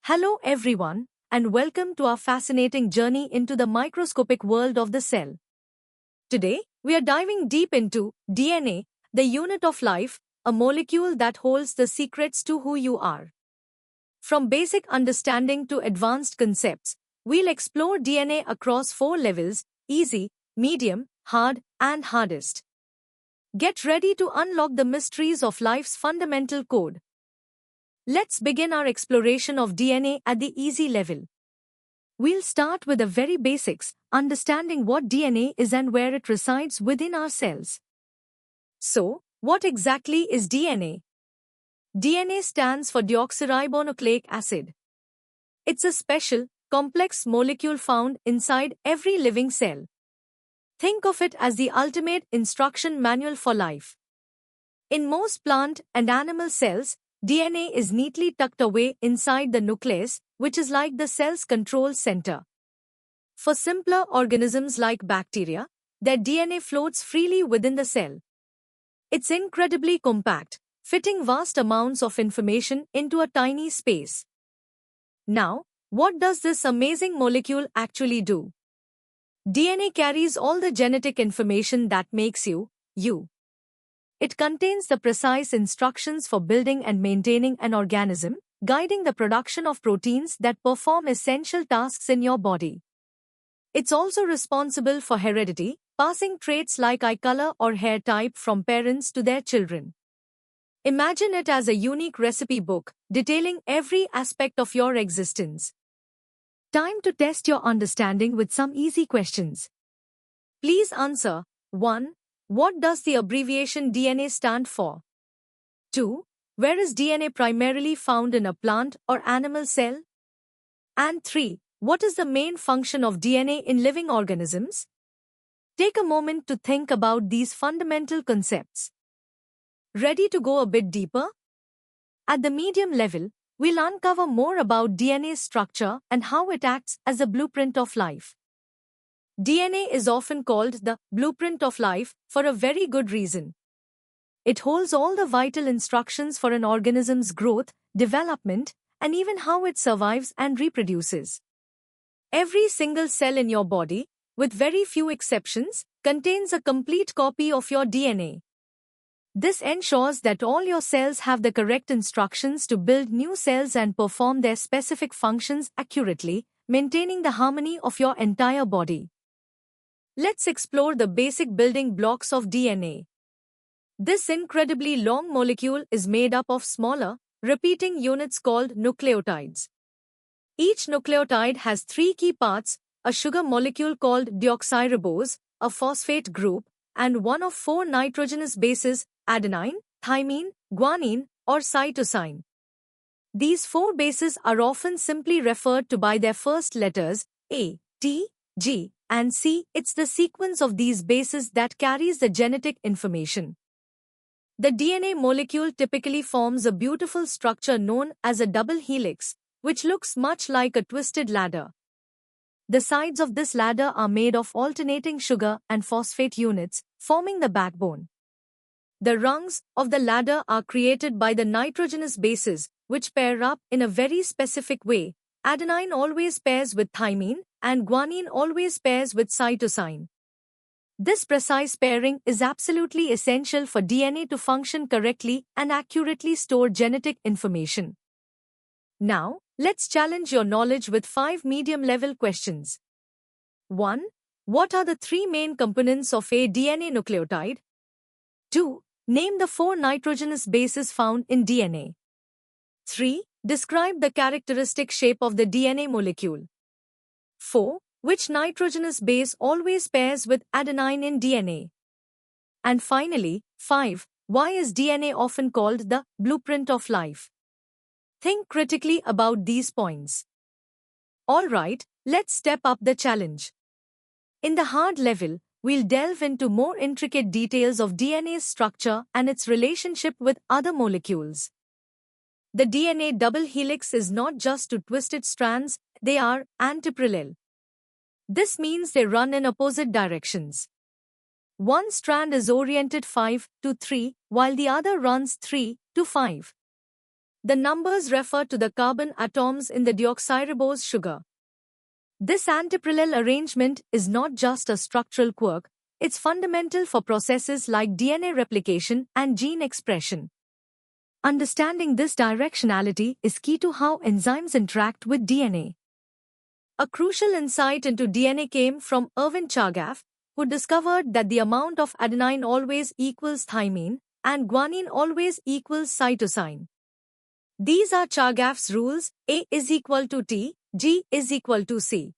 Hello everyone, and welcome to our fascinating journey into the microscopic world of the cell. Today, we are diving deep into DNA, the unit of life, a molecule that holds the secrets to who you are. From basic understanding to advanced concepts, we'll explore DNA across four levels: easy, medium, hard, and hardest. Get ready to unlock the mysteries of life's fundamental code. Let's begin our exploration of DNA at the easy level. We'll start with the very basics, understanding what DNA is and where it resides within our cells. So, what exactly is DNA? DNA stands for deoxyribonucleic acid. It's a special, complex molecule found inside every living cell. Think of it as the ultimate instruction manual for life. In most plant and animal cells, DNA is neatly tucked away inside the nucleus, which is like the cell's control center. For simpler organisms like bacteria, their DNA floats freely within the cell. It's incredibly compact, fitting vast amounts of information into a tiny space. Now, what does this amazing molecule actually do? DNA carries all the genetic information that makes you, you. It contains the precise instructions for building and maintaining an organism, guiding the production of proteins that perform essential tasks in your body. It's also responsible for heredity, passing traits like eye color or hair type from parents to their children. Imagine it as a unique recipe book, detailing every aspect of your existence. Time to test your understanding with some easy questions. Please answer. 1. What does the abbreviation DNA stand for? 2. Where is DNA primarily found in a plant or animal cell? And 3. What is the main function of DNA in living organisms? Take a moment to think about these fundamental concepts. Ready to go a bit deeper? At the medium level, we'll uncover more about DNA's structure and how it acts as a blueprint of life. DNA is often called the blueprint of life for a very good reason. It holds all the vital instructions for an organism's growth, development, and even how it survives and reproduces. Every single cell in your body, with very few exceptions, contains a complete copy of your DNA. This ensures that all your cells have the correct instructions to build new cells and perform their specific functions accurately, maintaining the harmony of your entire body. Let's explore the basic building blocks of DNA. This incredibly long molecule is made up of smaller, repeating units called nucleotides. Each nucleotide has three key parts: a sugar molecule called deoxyribose, a phosphate group, and one of four nitrogenous bases: adenine, thymine, guanine, or cytosine. These four bases are often simply referred to by their first letters, A, T, G, and C. It's the sequence of these bases that carries the genetic information. The DNA molecule typically forms a beautiful structure known as a double helix, which looks much like a twisted ladder. The sides of this ladder are made of alternating sugar and phosphate units, forming the backbone. The rungs of the ladder are created by the nitrogenous bases, which pair up in a very specific way. Adenine always pairs with thymine, and guanine always pairs with cytosine. This precise pairing is absolutely essential for DNA to function correctly and accurately store genetic information. Now, let's challenge your knowledge with 5 medium-level questions. 1. What are the 3 main components of a DNA nucleotide? 2. Name the 4 nitrogenous bases found in DNA. 3. Describe the characteristic shape of the DNA molecule. 4. Which nitrogenous base always pairs with adenine in DNA? And finally, 5. Why is DNA often called the blueprint of life? Think critically about these points. Alright, let's step up the challenge. In the hard level, we'll delve into more intricate details of DNA's structure and its relationship with other molecules. The DNA double helix is not just two twisted strands, they are antiparallel. This means they run in opposite directions. One strand is oriented 5 to 3, while the other runs 3 to 5. The numbers refer to the carbon atoms in the deoxyribose sugar. This antiparallel arrangement is not just a structural quirk, it's fundamental for processes like DNA replication and gene expression. Understanding this directionality is key to how enzymes interact with DNA. A crucial insight into DNA came from Erwin Chargaff, who discovered that the amount of adenine always equals thymine and guanine always equals cytosine. These are Chargaff's rules: A is equal to T, G is equal to C.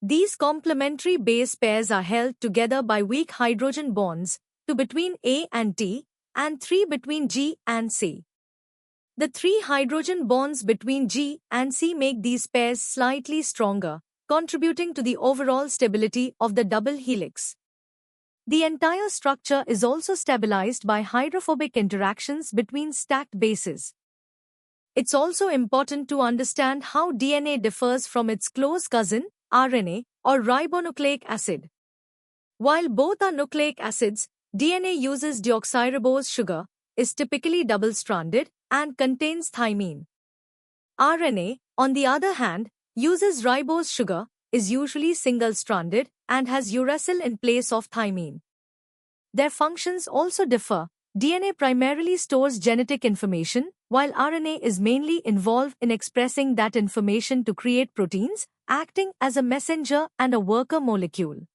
These complementary base pairs are held together by weak hydrogen bonds, 2 between A and T, and 3 between G and C. The 3 hydrogen bonds between G and C make these pairs slightly stronger, contributing to the overall stability of the double helix. The entire structure is also stabilized by hydrophobic interactions between stacked bases. It's also important to understand how DNA differs from its close cousin, RNA, or ribonucleic acid. While both are nucleic acids, DNA uses deoxyribose sugar, is typically double-stranded, and contains thymine. RNA, on the other hand, uses ribose sugar, is usually single-stranded, and has uracil in place of thymine. Their functions also differ. DNA primarily stores genetic information, while RNA is mainly involved in expressing that information to create proteins, acting as a messenger and a worker molecule.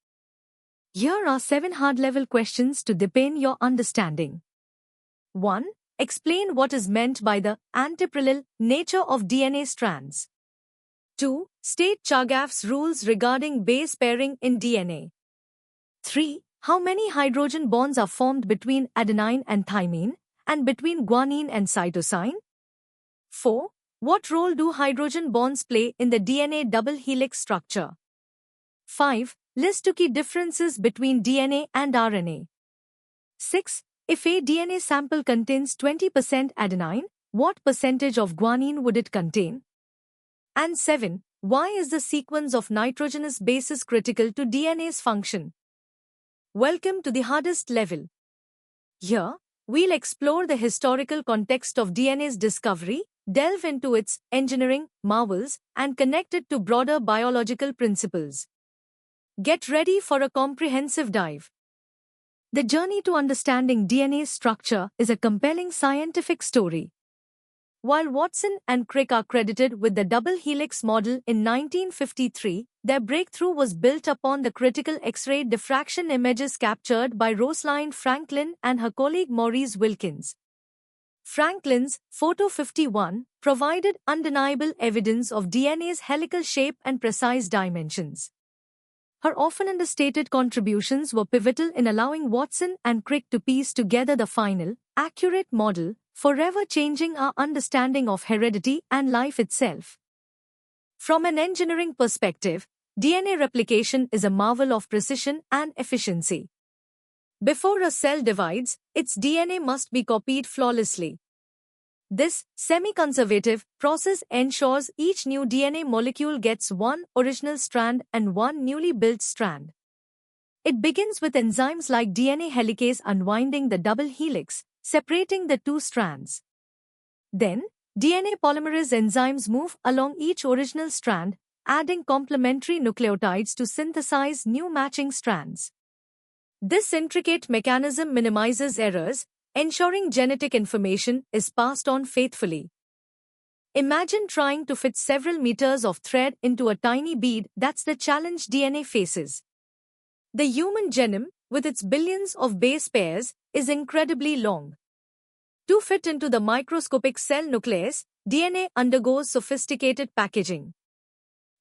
Here are 7 hard-level questions to deepen your understanding. 1. Explain what is meant by the antiparallel nature of DNA strands. 2. State Chargaff's rules regarding base pairing in DNA. 3. How many hydrogen bonds are formed between adenine and thymine, and between guanine and cytosine? 4. What role do hydrogen bonds play in the DNA double helix structure? 5. List 2 key differences between DNA and RNA. 6. If a DNA sample contains 20% adenine, what percentage of guanine would it contain? And 7. Why is the sequence of nitrogenous bases critical to DNA's function? Welcome to the hardest level. Here, we'll explore the historical context of DNA's discovery, delve into its engineering marvels, and connect it to broader biological principles. Get ready for a comprehensive dive. The journey to understanding DNA's structure is a compelling scientific story. While Watson and Crick are credited with the double helix model in 1953, their breakthrough was built upon the critical X-ray diffraction images captured by Rosalind Franklin and her colleague Maurice Wilkins. Franklin's Photo 51 provided undeniable evidence of DNA's helical shape and precise dimensions. Her often understated contributions were pivotal in allowing Watson and Crick to piece together the final, accurate model, forever changing our understanding of heredity and life itself. From an engineering perspective, DNA replication is a marvel of precision and efficiency. Before a cell divides, its DNA must be copied flawlessly. This semi-conservative process ensures each new DNA molecule gets one original strand and one newly built strand. It begins with enzymes like DNA helicase unwinding the double helix, separating the 2 strands. Then, DNA polymerase enzymes move along each original strand, adding complementary nucleotides to synthesize new matching strands. This intricate mechanism minimizes errors, ensuring genetic information is passed on faithfully. Imagine trying to fit several meters of thread into a tiny bead. That's the challenge DNA faces. The human genome, with its billions of base pairs, is incredibly long. To fit into the microscopic cell nucleus, DNA undergoes sophisticated packaging.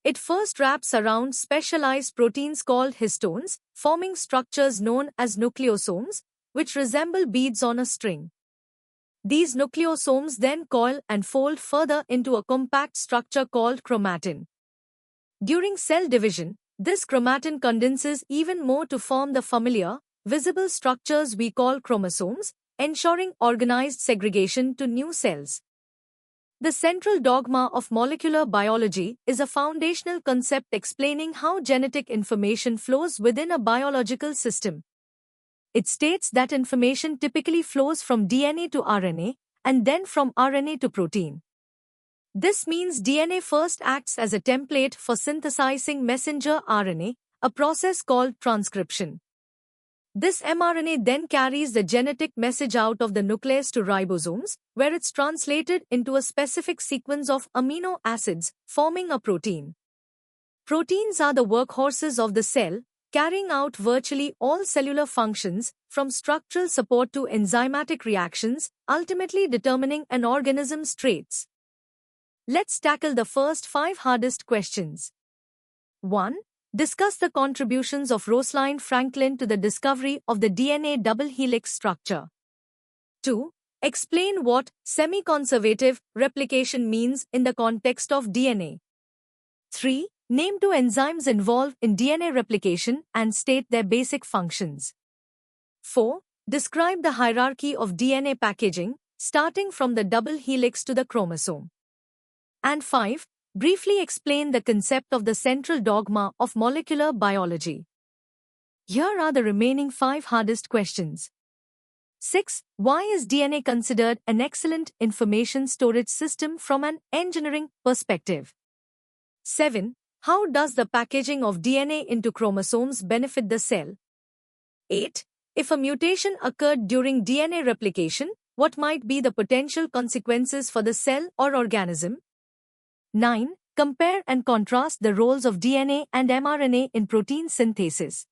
It first wraps around specialized proteins called histones, forming structures known as nucleosomes, which resemble beads on a string. These nucleosomes then coil and fold further into a compact structure called chromatin. During cell division, this chromatin condenses even more to form the familiar, visible structures we call chromosomes, ensuring organized segregation to new cells. The central dogma of molecular biology is a foundational concept explaining how genetic information flows within a biological system. It states that information typically flows from DNA to RNA, and then from RNA to protein. This means DNA first acts as a template for synthesizing messenger RNA, a process called transcription. This mRNA then carries the genetic message out of the nucleus to ribosomes, where it's translated into a specific sequence of amino acids, forming a protein. Proteins are the workhorses of the cell, carrying out virtually all cellular functions, from structural support to enzymatic reactions, ultimately determining an organism's traits. Let's tackle the first 5 hardest questions. 1. Discuss the contributions of Rosalind Franklin to the discovery of the DNA double helix structure. 2. Explain what semi-conservative replication means in the context of DNA. 3. Name 2 enzymes involved in DNA replication and state their basic functions. 4. Describe the hierarchy of DNA packaging, starting from the double helix to the chromosome. And 5. Briefly explain the concept of the central dogma of molecular biology. Here are the remaining 5 hardest questions. 6. Why is DNA considered an excellent information storage system from an engineering perspective? 7. How does the packaging of DNA into chromosomes benefit the cell? 8. If a mutation occurred during DNA replication, what might be the potential consequences for the cell or organism? 9. Compare and contrast the roles of DNA and mRNA in protein synthesis.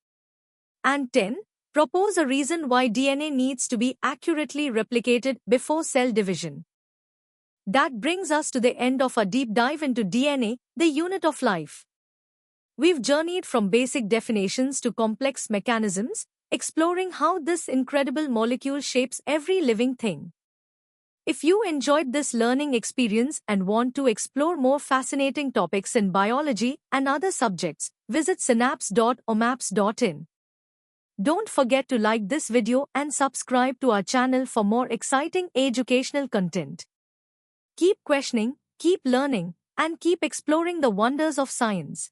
And 10. Propose a reason why DNA needs to be accurately replicated before cell division. That brings us to the end of our deep dive into DNA, the unit of life. We've journeyed from basic definitions to complex mechanisms, exploring how this incredible molecule shapes every living thing. If you enjoyed this learning experience and want to explore more fascinating topics in biology and other subjects, visit synapse.omaps.in. Don't forget to like this video and subscribe to our channel for more exciting educational content. Keep questioning, keep learning, and keep exploring the wonders of science.